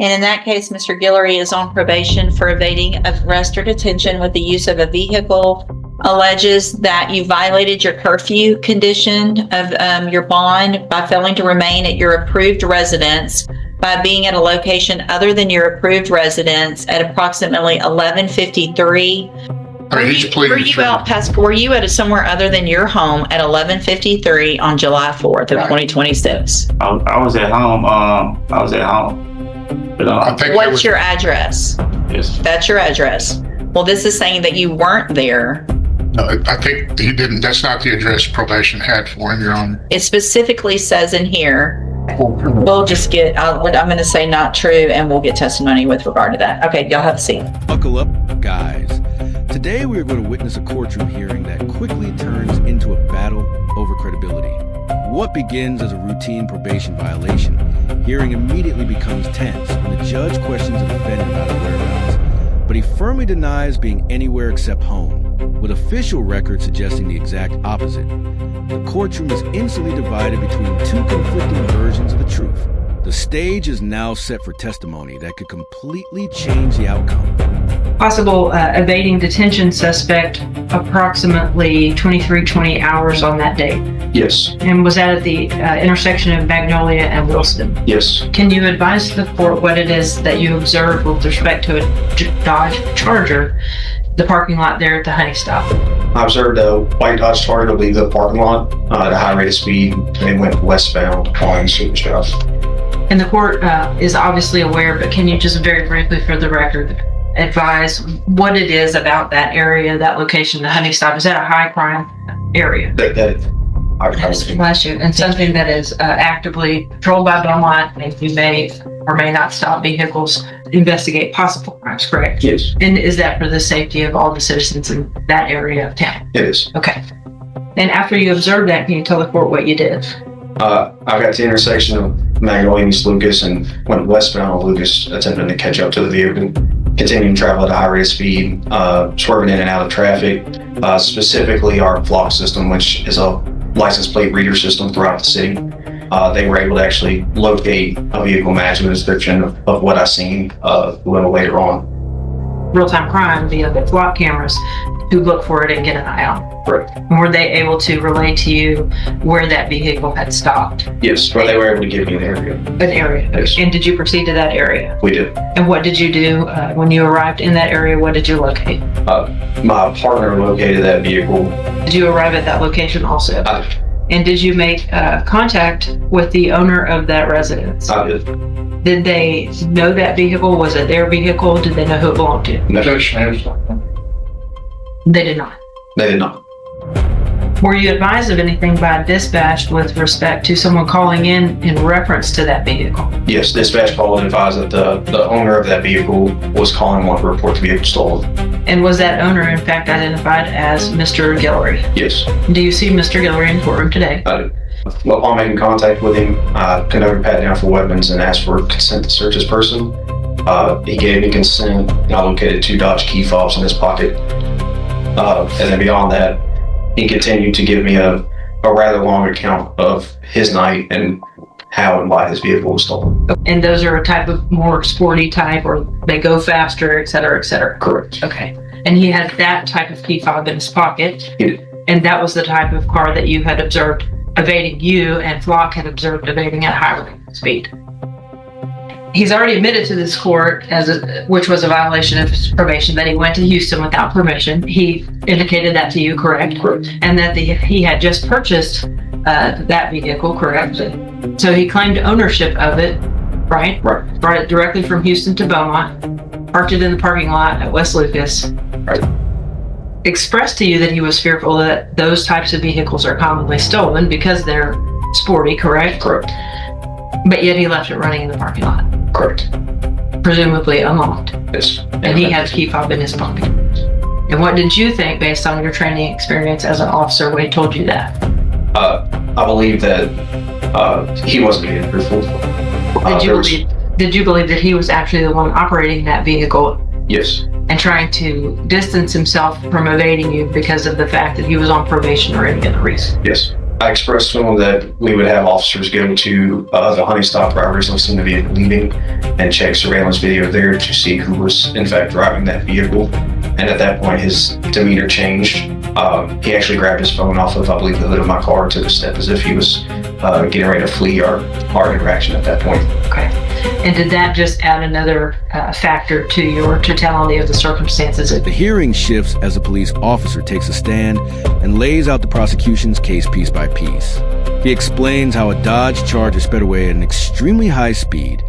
And in that case, Mr. Guillory is on probation for evading arrest or detention with the use of a vehicle, alleges that you violated your curfew condition of your bond by failing to remain at your approved residence by being at a location other than your approved residence at approximately 11:53. Were you at somewhere other than your home at 11:53 on July 4th of 2026? I was at home. But, what's your address? Yes. That's your address. Well, this is saying that you weren't there. No, I think he didn't. That's not the address probation had for him, Your Honor. It specifically says in here, we'll just get, I'm going to say not true, and we'll get testimony with regard to that. Okay, y'all have a seat. Buckle up, guys. Today we are going to witness a courtroom hearing that quickly turns into a battle over credibility. What begins as a routine probation violation, hearing immediately becomes tense when the judge questions the defendant about his whereabouts, but he firmly denies being anywhere except home, with official records suggesting the exact opposite. The courtroom is instantly divided between two conflicting versions of the truth. The stage is now set for testimony that could completely change the outcome. Possible evading detention suspect approximately 23:20 hours on that day. Yes. And was that at the intersection of Magnolia and Wilson? Yes. Can you advise the court what it is that you observed with respect to a Dodge Charger, the parking lot there at the Honey Stop? I observed a white Dodge Charger leave the parking lot at a high rate of speed and went westbound on Super Drive. And the court is obviously aware, but can you just very briefly for the record advise what it is about that area, that location, the Honey Stop? Is that a high crime area? Bless you. And something that is actively patrolled by Belmont, and you may or may not stop vehicles, investigate possible crimes, correct? Yes. And is that for the safety of all the citizens in that area of town? It is. Okay. And after you observed that, can you tell the court what you did? I got to the intersection of Magnolia and East Lucas and went westbound on Lucas, attempting to catch up to the vehicle. Continuing to travel at a high rate of speed, swerving in and out of traffic, specifically our flock system, which is a license plate reader system throughout the city. They were able to actually locate a vehicle matching the description of what I seen a little later on. Real-time crime via the flock cameras to look for it and get an eye on. Right. And were they able to relay to you where that vehicle had stopped? Yes, but they were able to give me an area. An area. Yes. And did you proceed to that area? We did. And what did you do when you arrived in that area? What did you locate? My partner located that vehicle. Did you arrive at that location also? I did. And did you make contact with the owner of that residence? I did. Did they know that vehicle? Was it their vehicle? Did they know who it belonged to? No. They did not. They did not. Were you advised of anything by dispatch with respect to someone calling in reference to that vehicle? Yes, dispatch called and advised that the owner of that vehicle was calling one to report the vehicle stolen. And was that owner in fact identified as Mr. Guillory? Yes. Do you see Mr. Guillory in the courtroom today? I did. Well, upon making contact with him, I conducted a pat down for weapons and asked for consent to search his person. He gave me consent, and I located 2 Dodge key fobs in his pocket. And then beyond that, he continued to give me a rather long account of his night and how and why his vehicle was stolen. And those are a type of more sporty type, or they go faster, et cetera, et cetera? Correct. Okay. And he had that type of key fob in his pocket? He did. And that was the type of car that you had observed evading you, and Flock had observed evading at high rate of speed. He's already admitted to this court, which was a violation of his probation, that he went to Houston without permission. He indicated that to you, correct? Correct. And that he had just purchased that vehicle, correct? So he claimed ownership of it, right? Right. Brought it directly from Houston to Beaumont, parked it in the parking lot at West Lucas. Right. Expressed to you that he was fearful that those types of vehicles are commonly stolen because they're sporty, correct? Correct. But yet he left it running in the parking lot. Correct. Presumably unlocked. Yes. And he had a key fob in his pocket. And what did you think, based on your training experience as an officer, when he told you that? I believe that he wasn't being truthful. Did you believe that he was actually the one operating that vehicle? Yes. And trying to distance himself from evading you because of the fact that he was on probation or any other reason? Yes. I expressed to him that we would have officers go to the hunting stop where I originally seen the vehicle leaving and check surveillance video there to see who was in fact driving that vehicle. And at that point, his demeanor changed. He actually grabbed his phone off of, I believe, the hood of my car, took a step as if he was getting ready to flee our interaction at that point. Okay. And did that just add another factor to your totality of the circumstances? The hearing shifts as the police officer takes a stand and lays out the prosecution's case piece by piece. He explains how a Dodge Charger sped away at an extremely high speed,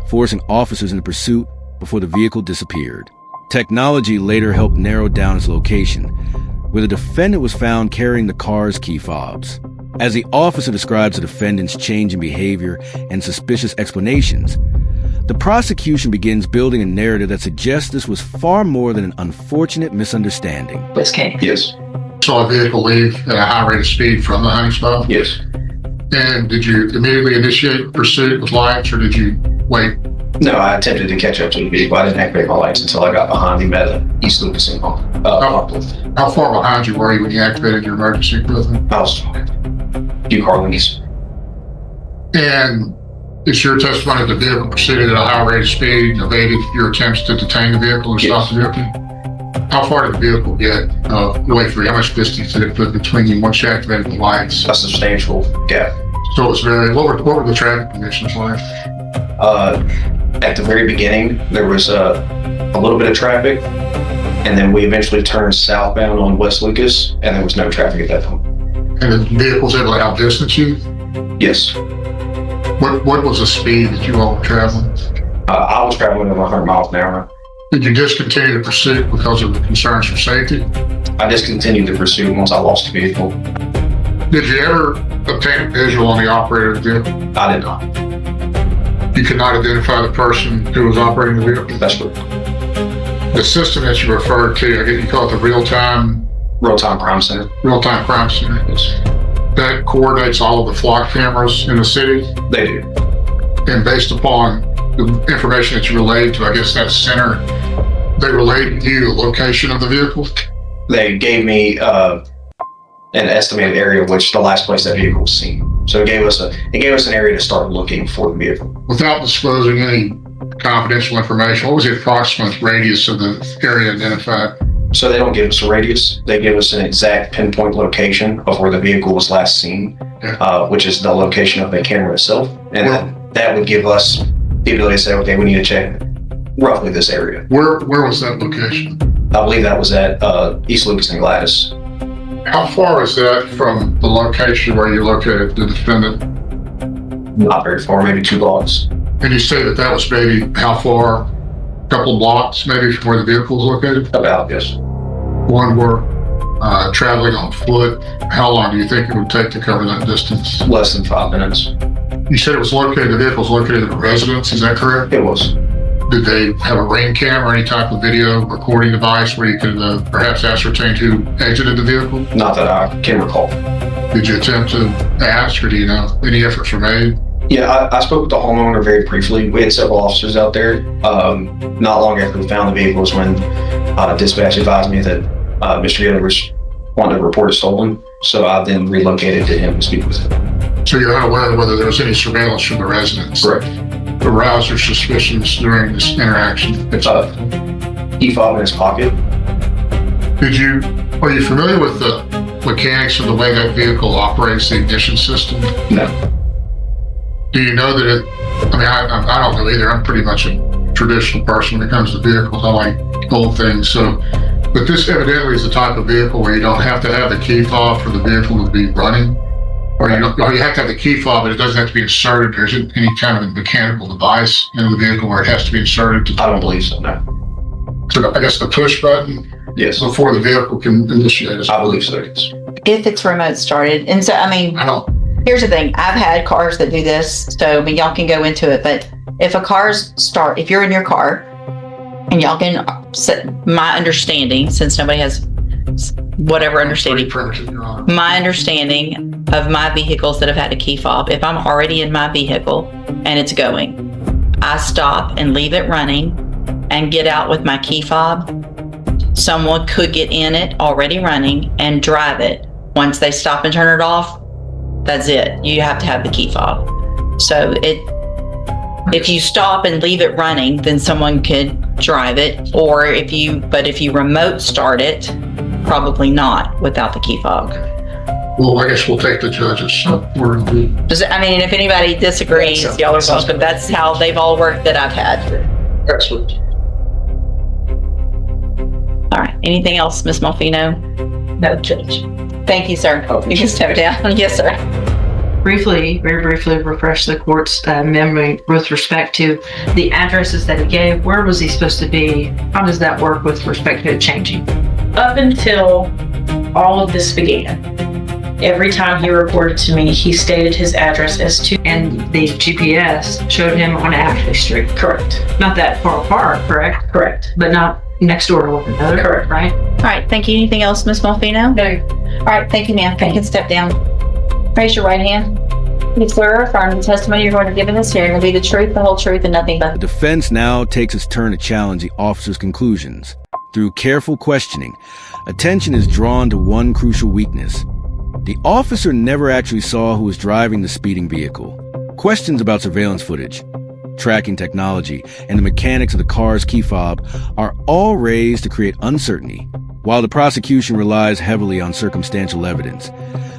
forcing officers into pursuit before the vehicle disappeared. Technology later helped narrow down its location, where the defendant was found carrying the car's key fobs. As the officer describes the defendant's change in behavior and suspicious explanations, the prosecution begins building a narrative that suggests this was far more than an unfortunate misunderstanding. This case. Yes. Saw a vehicle leave at a high rate of speed from the hunting spot? Yes. And did you immediately initiate pursuit with lights, or did you wait? No, I attempted to catch up to the vehicle. I didn't activate my lights until I got behind him at East Lucas and How far behind you were you when you activated your emergency equipment? I was a few car lengths. And it's your testimony that the vehicle proceeded at a high rate of speed and evaded your attempts to detain the vehicle or stop the vehicle? How far did the vehicle get away from you? How much distance did it put between you once you activated the lights? A substantial gap. So it was what were the traffic conditions like? At the very beginning, there was a little bit of traffic, and then we eventually turned southbound on West Lucas, and there was no traffic at that point. And the vehicle was able to outdistance you? Yes. What was the speed that you all were traveling? I was traveling over 100 miles an hour. Did you discontinue the pursuit because of the concerns for safety? I discontinued the pursuit once I lost the vehicle. Did you ever obtain a visual on the operator of the vehicle? I did not. You could not identify the person who was operating the vehicle? That's correct. The system that you referred to, I guess you call it the real-time Crime Center. Real-time crime center. That coordinates all of the flock cameras in the city. They do. And based upon the information that you relayed to, I guess, that center, they relayed to you the location of the vehicle? They gave me an estimated area which the last place that vehicle was seen. So it gave us an area to start looking for the vehicle. Without disclosing any confidential information, what was the approximate radius of the area identified? So they don't give us a radius. They give us an exact pinpoint location of where the vehicle was last seen, which is the location of the camera itself. And that would give us the ability to say, okay, we need to check roughly this area. Where was that location? I believe that was at East Lucas and Gladys. How far is that from the location where you located the defendant? Not very far, maybe 2 blocks. And you say that was maybe how far? A couple of blocks maybe from where the vehicle was located? About, yes. One were traveling on foot. How long do you think it would take to cover that distance? Less than 5 minutes. You said the vehicle was located at a residence, is that correct? It was. Did they have a ring cam or any type of video recording device where you could perhaps ascertain who exited the vehicle? Not that I can recall. Did you attempt to ask, or do you know any efforts were made? Yeah, I spoke with the homeowner very briefly. We had several officers out there. Not long after we found the vehicle was when dispatch advised me that Mr. Taylor was wanting to report it stolen. So I then relocated to him to speak with him. So you're unaware of whether there was any surveillance from the residence? Correct. Aroused your suspicions during this interaction? It's a key fob in his pocket. Are you familiar with the mechanics of the way that vehicle operates, the ignition system? No. Do you know that I don't know either. I'm pretty much a traditional person when it comes to vehicles. I like old things. But this evidently is the type of vehicle where you don't have to have the key fob for the vehicle to be running. Or you have to have the key fob, but it doesn't have to be inserted. There isn't any kind of a mechanical device in the vehicle where it has to be inserted. I don't believe so, no. So I guess the push button? Yes. Before the vehicle can initiate it. I believe so, yes. If it's remote started. And so, here's the thing. I've had cars that do this, so y'all can go into it. But if if you're in your car, and y'all can set my understanding, since nobody has whatever understanding, my understanding of my vehicles that have had a key fob, if I'm already in my vehicle and it's going, I stop and leave it running and get out with my key fob. Someone could get in it already running and drive it. Once they stop and turn it off, That's it. You have to have the key fob. So if you stop and leave it running, then someone could drive it. Or if you remote start it, probably not without the key fob. Well, I guess we'll take the judge's word. I mean, if anybody disagrees, y'all are welcome. That's how they've all worked that I've had. Excellent. All right. Anything else, Ms. Malfino? No, Judge. Thank you, sir. You can step down. Yes, sir. Very briefly refresh the court's memory with respect to the addresses that he gave. Where was he supposed to be? How does that work with respect to it changing? Up until all of this began, every time he reported to me, he stated his address as 2. And the GPS showed him on Ashley Street. Correct. Not that far apart, correct? Correct. But not next door to one another. Correct. Right? All right. Thank you. Anything else, Ms. Malfino? No. All right. Thank you, ma'am. You can step down. Raise your right hand. You swear or affirm the testimony you're going to give in this hearing will be the truth, the whole truth, and nothing but The defense now takes its turn to challenge the officer's conclusions. Through careful questioning, attention is drawn to one crucial weakness. The officer never actually saw who was driving the speeding vehicle. Questions about surveillance footage, tracking technology, and the mechanics of the car's key fob are all raised to create uncertainty, while the prosecution relies heavily on circumstantial evidence.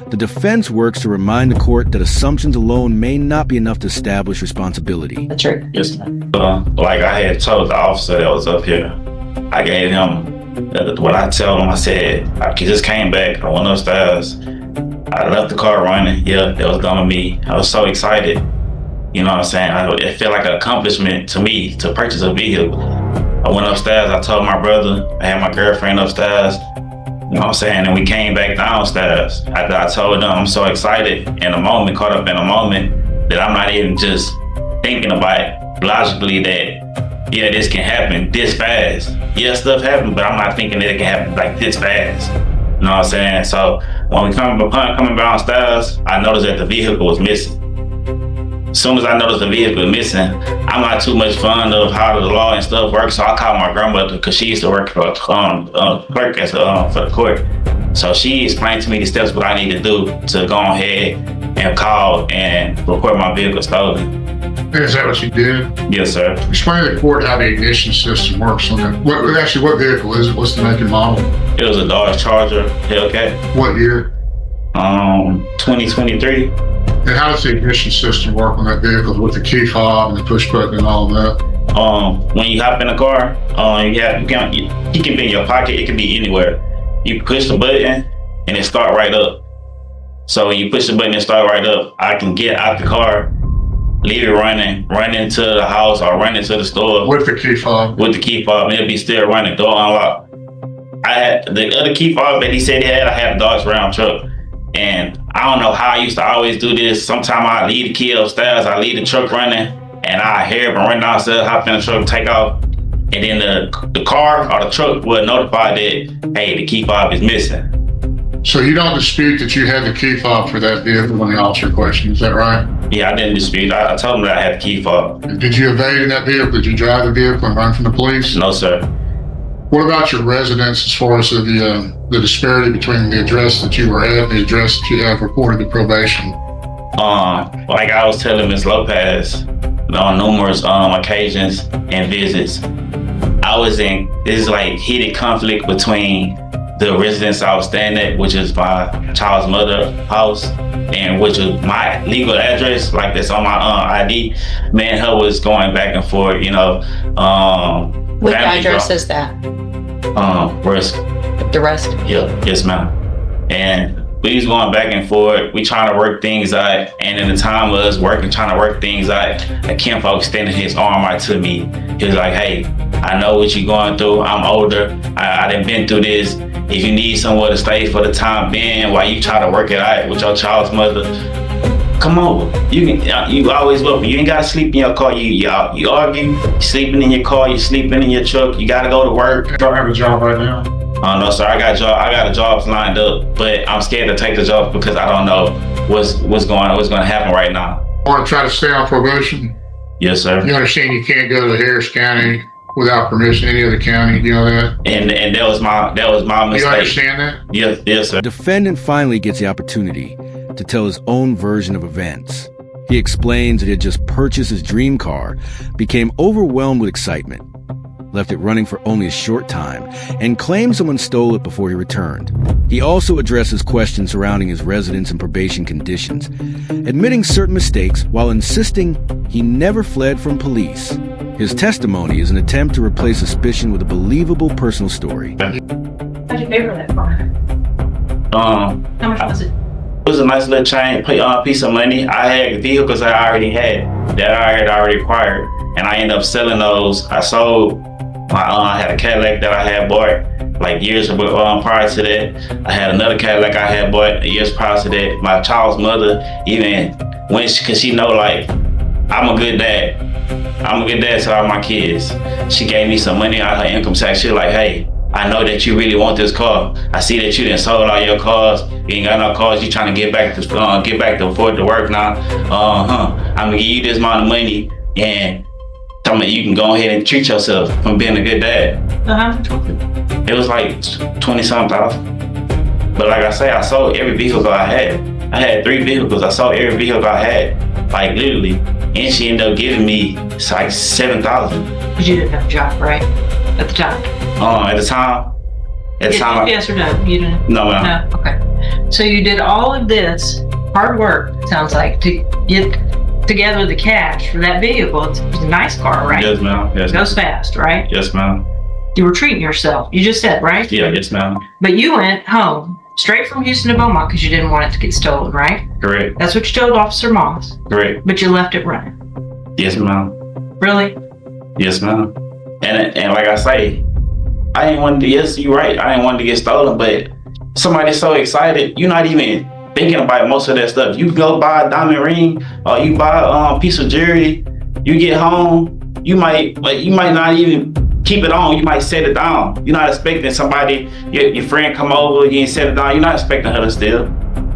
The defense works to remind the court that assumptions alone may not be enough to establish responsibility. the truth. Yes, like I had told the officer that was up here, I gave him what I told him. I said, I just came back, I went upstairs, I left the car running. Yeah, that was done with me. I was so excited. You know what I'm saying? It felt like an accomplishment to me to purchase a vehicle. I went upstairs, I told my brother, I had my girlfriend upstairs, you know what I'm saying? And we came back downstairs. After I told them, I'm so excited in a moment, caught up in a moment, that I'm not even just thinking about it logically that, yeah, this can happen this fast. Yeah, stuff happens, but I'm not thinking that it can happen like this fast. You know what I'm saying? So when we coming downstairs, I noticed that the vehicle was missing. As soon as I noticed the vehicle was missing, I'm not too much fond of how the law and stuff works, so I called my grandmother because she used to work for clerk as for the court. So she explained to me the steps what I need to do to go ahead and call and report my vehicle stolen. Is that what you did? Yes, sir. Explain to the court how the ignition system works on that. What vehicle is it? What's the make and model? It was a Dodge Charger Hellcat. What year? 2023. And how does the ignition system work on that vehicle with the key fob and the push button and all of that? When you hop in the car, it can be in your pocket, it can be anywhere. You push the button and it start right up. So when you push the button and start right up, I can get out the car, leave it running, run into the house or run into the store. With the key fob? With the key fob, and it'll be still running, door unlocked. I had the other key fob that he said he had, I had a Dodge Ram truck. And I don't know how I used to always do this. Sometimes I leave the key upstairs, I leave the truck running, and I hear him run downstairs, hop in the truck, take off. And then the car or the truck would notify that, hey, the key fob is missing. So you don't dispute that you had the key fob for that vehicle when the officer questioned, is that right? Yeah, I didn't dispute. I told him that I had the key fob. Did you evade in that vehicle? Did you drive the vehicle and run from the police? No, sir. What about your residence as far as the disparity between the address that you were at and the address that you have reported to probation? Like I was telling Ms. Lopez on numerous occasions and visits, this is like heated conflict between the residence I was staying at, which is my child's mother's house, and which is my legal address, like that's on my ID. Me and her was going back and forth, you know. Which address is that? Risk. The rest? Yeah, yes, ma'am. And we was going back and forth. We trying to work things out. And in the time of us trying to work things out, a kinfolk extended his arm right to me. He was like, hey, I know what you're going through. I'm older. I done been through this. If you need somewhere to stay for the time being while you try to work it out with your child's mother, come over. You always welcome. You ain't gotta sleep in your car. You argue, you sleeping in your car, you sleeping in your truck, you gotta go to work. You don't have a job right now? No, sir, I got a job lined up, but I'm scared to take the job because I don't know what's gonna happen right now. Want to try to stay on probation? Yes, sir. You understand you can't go to Harris County without permission, any other county, you know that? And that was my mistake. You understand that? Yes, sir. The defendant finally gets the opportunity to tell his own version of events. He explains that he had just purchased his dream car, became overwhelmed with excitement, left it running for only a short time, and claimed someone stole it before he returned. He also addresses questions surrounding his residence and probation conditions, admitting certain mistakes while insisting he never fled from police. His testimony is an attempt to replace suspicion with a believable personal story. How'd you pay for that car? How much was it? It was a nice little piece of money. I had vehicles I already had that I had already acquired, and I ended up selling those. I sold I had a Cadillac that I had bought like years prior to that. I had another Cadillac I had bought years prior to that. My child's mother, even cause she know like I'm a good dad. I'm a good dad to all my kids. She gave me some money out of her income tax. She was like, hey, I know that you really want this car. I see that you done sold all your cars. You ain't got no cars. You trying to get back to afford to work now. I'm gonna give you this amount of money, and tell me you can go ahead and treat yourself from being a good dad. It was like 20-something thousand. But like I say, I sold every vehicle I had. I had 3 vehicles. I sold every vehicle I had, like literally. And she ended up giving me like $7,000. But you didn't have a job, right? At the time? At the time. Yes or no? You didn't? No, ma'am. No? Okay. So you did all of this hard work, it sounds like, to get together the cash for that vehicle. It's a nice car, right? Yes, ma'am. Yes, It goes fast, right? Yes, ma'am. You were treating yourself. You just said, right? Yeah, yes, ma'am. But you went home straight from Houston to Beaumont because you didn't want it to get stolen, right? Correct. That's what you told Officer Moss. Correct. But you left it running. Yes, ma'am. Really? Yes, ma'am. And like I say, I didn't want to. Yes, you're right. I didn't want to get stolen, but somebody's so excited, you're not even thinking about most of that stuff. You go buy a diamond ring, or you buy a piece of jewelry. You get home, you might not even keep it on. You might set it down. You're not expecting somebody, your friend come over, you ain't set it down. You're not expecting her to steal.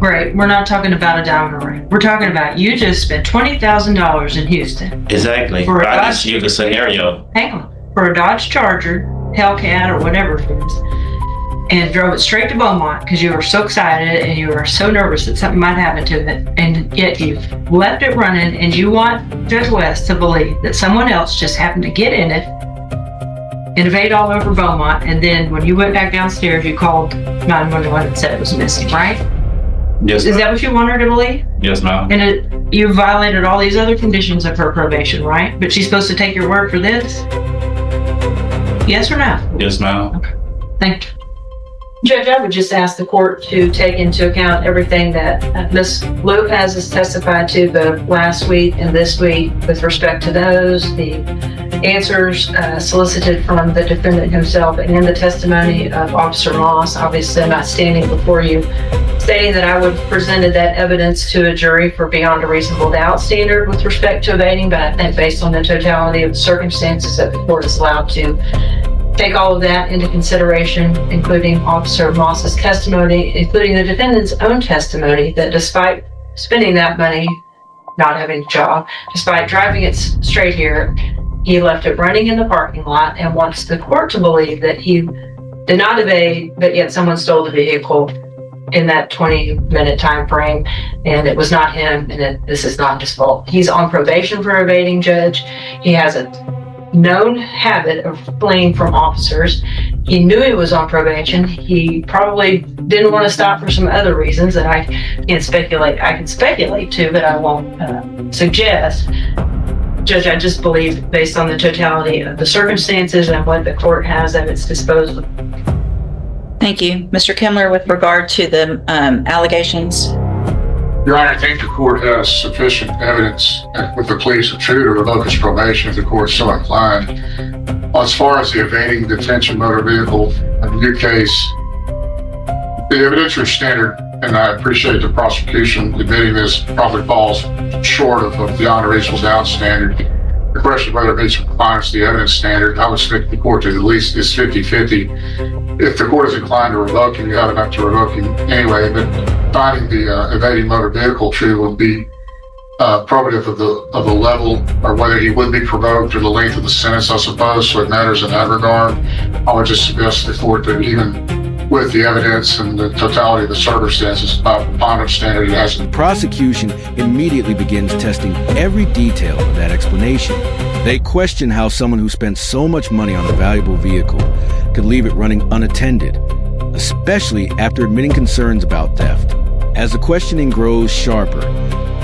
Right. We're not talking about a diamond ring. We're talking about you just spent $20,000 in Houston. Exactly. For a I Dodge- just use the scenario. Hang on. For a Dodge Charger, Hellcat, or whatever it is, and drove it straight to Beaumont because you were so excited and you were so nervous that something might happen to it, and yet you left it running, and you want Judge West to believe that someone else just happened to get in it, invade all over Beaumont, and then when you went back downstairs, you called 911 and said it was missing, right? Yes, Is ma'am. that what you want her to believe? Yes, ma'am. And you violated all these other conditions of her probation, right? But she's supposed to take your word for this? Yes or no? Yes, ma'am. Thank you. Judge, I would just ask the court to take into account everything that Ms. Lopez has testified to both last week and this week with respect to those, the answers solicited from the defendant himself, and the testimony of Officer Moss. Obviously, I'm not standing before you stating that I would have presented that evidence to a jury for beyond a reasonable doubt standard with respect to evading, but I think based on the totality of the circumstances that the court is allowed to take all of that into consideration, including Officer Moss's testimony, including the defendant's own testimony, that despite spending that money, not having a job, despite driving it straight here, he left it running in the parking lot and wants the court to believe that he did not evade, but yet someone stole the vehicle in that 20-minute time frame, and it was not him, and this is not his fault. He's on probation for evading, Judge. He has a known habit of fleeing from officers. He knew he was on probation. He probably didn't want to stop for some other reasons that I can't speculate. I can speculate too, but I won't suggest. Judge, I just believe based on the totality of the circumstances and what the court has at its disposal. Thank you. Mr. Kimler, with regard to the allegations. Your Honor, I think the court has sufficient evidence with the police to revoke his probation if the court's so inclined. As far as the evading detention motor vehicle, in your case, the evidentiary standard, and I appreciate the prosecution admitting this, probably falls short of a beyond a reasonable doubt standard. The question of whether it meets compliance to the evidence standard, I would expect the court to at least is 50-50. If the court is inclined to revoke him, you have enough to revoke him anyway, but finding the evading motor vehicle true would be probative of the level, or whether he would be provoked, or the length of the sentence, I suppose, so it matters in that regard. I would just suggest to the court that even with the evidence and the totality of the circumstances by preponderance standard, it hasn't. Prosecution immediately begins testing every detail of that explanation. They question how someone who spent so much money on a valuable vehicle could leave it running unattended, especially after admitting concerns about theft. As the questioning grows sharper,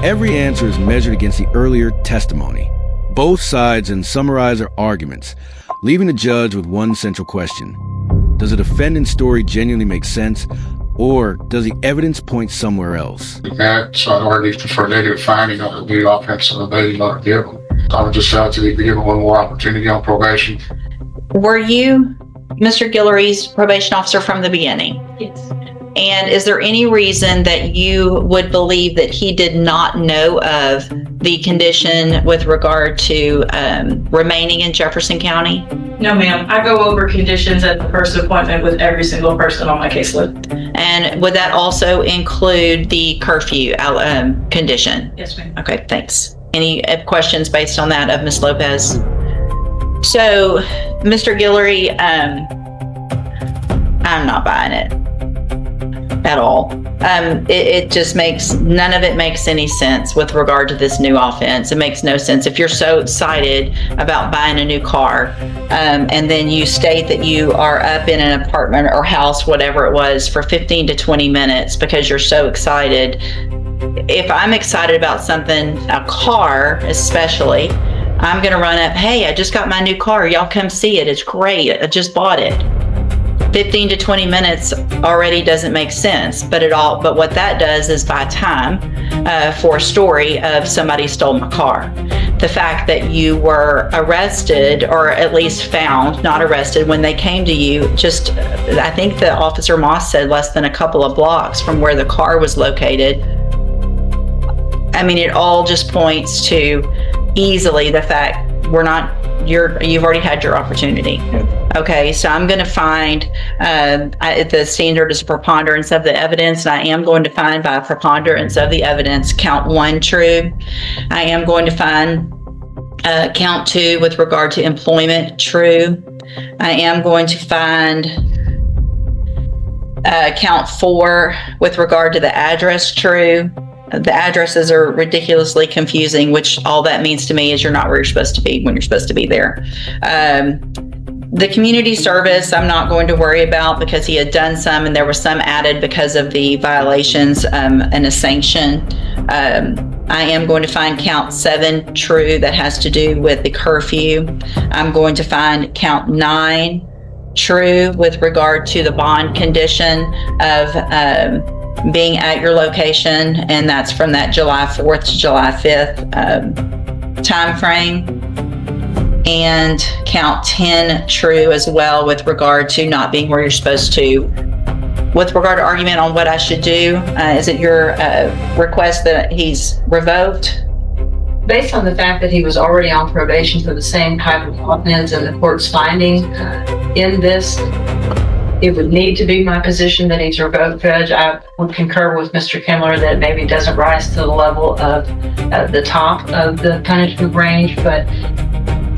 every answer is measured against the earlier testimony. Both sides then summarize their arguments, leaving the judge with one central question. Does the defendant's story genuinely make sense, or does the evidence point somewhere else? That, so I'd argue for negative finding of the new offense of evading motor vehicle. I would just have to be given one more opportunity on probation. Were you Mr. Guillory's probation officer from the beginning? Yes. And is there any reason that you would believe that he did not know of the condition with regard to remaining in Jefferson County? No, ma'am. I go over conditions at the first appointment with every single person on my caseload. And would that also include the curfew condition? Yes, ma'am. Okay, thanks. Any questions based on that of Ms. Lopez? So, Mr. Guillory, I'm not buying it at all. It just makes, none of it makes any sense with regard to this new offense. It makes no sense. If you're so excited about buying a new car, and then you state that you are up in an apartment or house, whatever it was, for 15 to 20 minutes because you're so excited. If I'm excited about something, a car especially, I'm going to run up, hey, I just got my new car. Y'all come see it. It's great. I just bought it. 15 to 20 minutes already doesn't make sense, but what that does is buy time for a story of somebody stole my car. The fact that you were arrested, or at least found, not arrested, when they came to you, just, I think the Officer Moss said less than a couple of blocks from where the car was located. I mean, it all just points to easily the fact you've already had your opportunity. Okay, so I'm going to find the standard is a preponderance of the evidence, and I am going to find by a preponderance of the evidence count 1 true. I am going to find count 2 with regard to employment true. I am going to find count 4 with regard to the address true. The addresses are ridiculously confusing, which all that means to me is you're not where you're supposed to be when you're supposed to be there. The community service, I'm not going to worry about because he had done some and there was some added because of the violations and a sanction. I am going to find count 7 true that has to do with the curfew. I'm going to find count 9 true with regard to the bond condition of being at your location, and that's from that July 4th to July 5th time frame. And count 10 true as well with regard to not being where you're supposed to. With regard to argument on what I should do, is it your request that he's revoked? Based on the fact that he was already on probation for the same type of offense and the court's finding in this, it would need to be my position that he's revoked, Judge. I would concur with Mr. Kimler that maybe doesn't rise to the level of the top of the punishment range, but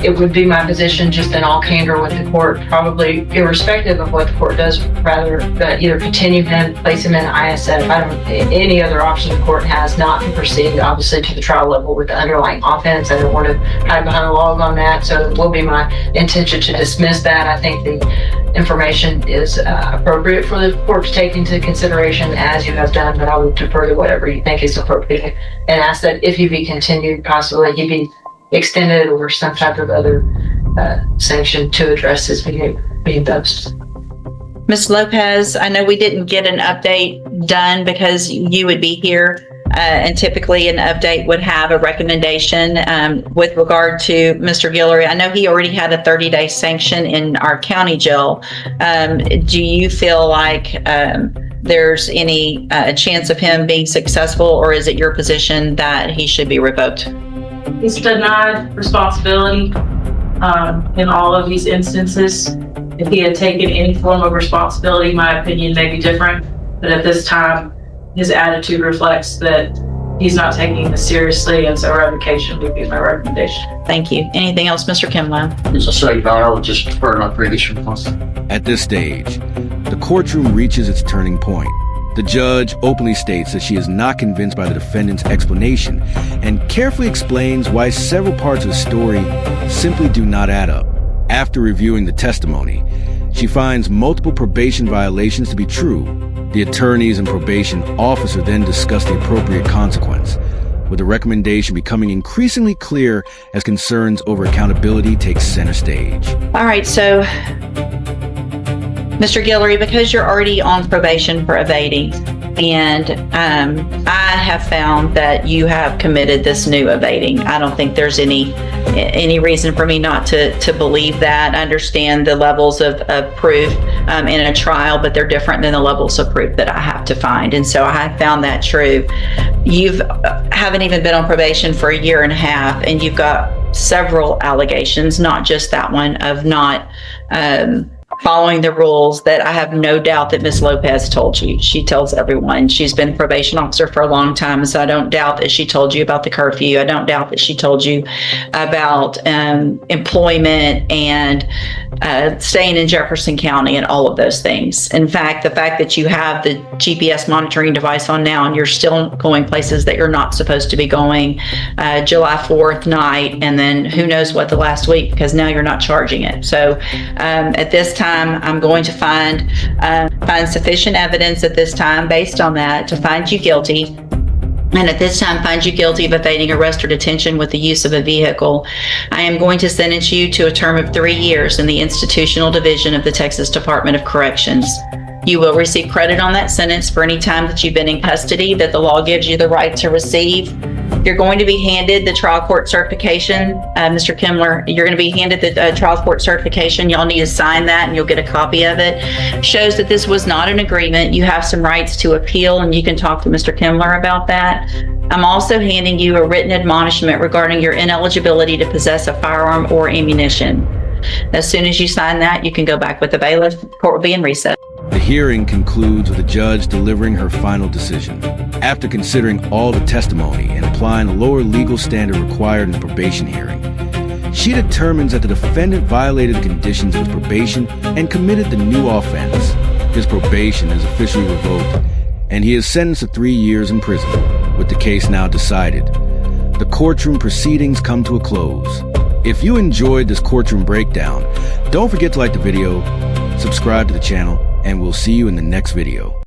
it would be my position, just in all candor with the court, probably irrespective of what the court does, rather either continue him, place him in ISF. Any other option the court has not to proceed, obviously, to the trial level with the underlying offense. I don't want to hide behind a log on that, so it will be my intention to dismiss that. I think the information is appropriate for the court to take into consideration, as you have done, but I would defer to whatever you think is appropriate and ask that if he be continued, possibly he be extended or some type of other sanction to address his behavior being those. Ms. Lopez, I know we didn't get an update done because you would be here, and typically an update would have a recommendation with regard to Mr. Guillory. I know he already had a 30-day sanction in our county jail. Do you feel like there's any chance of him being successful, or is it your position that he should be revoked? He's denied responsibility in all of these instances. If he had taken any form of responsibility, my opinion may be different. But at this time, his attitude reflects that he's not taking this seriously, and so revocation would be my recommendation. Thank you. Anything else, Mr. Kimlow? As I said, I would just defer my previous response. At this stage, the courtroom reaches its turning point. The judge openly states that she is not convinced by the defendant's explanation and carefully explains why several parts of the story simply do not add up. After reviewing the testimony, she finds multiple probation violations to be true. The attorneys and probation officer then discuss the appropriate consequence, with the recommendation becoming increasingly clear as concerns over accountability take center stage. All right, so Mr. Guillory, because you're already on probation for evading, and I have found that you have committed this new evading. I don't think there's any reason for me not to believe that. I understand the levels of proof in a trial, but they're different than the levels of proof that I have to find. And so I have found that true. You haven't even been on probation for a year and a half, and you've got several allegations, not just that one, of not following the rules that I have no doubt that Ms. Lopez told you. She tells everyone. She's been a probation officer for a long time, so I don't doubt that she told you about the curfew. I don't doubt that she told you about employment and staying in Jefferson County and all of those things. In fact, the fact that you have the GPS monitoring device on now and you're still going places that you're not supposed to be going, July 4th night, and then who knows what the last week, because now you're not charging it. So at this time, I'm going to find sufficient evidence at this time based on that to find you guilty. And at this time, find you guilty of evading arrest or detention with the use of a vehicle. I am going to sentence you to a term of 3 years in the institutional division of the Texas Department of Corrections. You will receive credit on that sentence for any time that you've been in custody that the law gives you the right to receive. You're going to be handed the trial court certification. Mr. Kimler, you're going to be handed the trial court certification. Y'all need to sign that and you'll get a copy of it. Shows that this was not an agreement. You have some rights to appeal and you can talk to Mr. Kimler about that. I'm also handing you a written admonishment regarding your ineligibility to possess a firearm or ammunition. As soon as you sign that, you can go back with the bailiff. Court will be in recess. The hearing concludes with the judge delivering her final decision. After considering all the testimony and applying the lower legal standard required in the probation hearing, she determines that the defendant violated the conditions of his probation and committed the new offense. His probation is officially revoked, and he is sentenced to 3 years in prison, with the case now decided. The courtroom proceedings come to a close. If you enjoyed this courtroom breakdown, don't forget to like the video, subscribe to the channel, and we'll see you in the next video.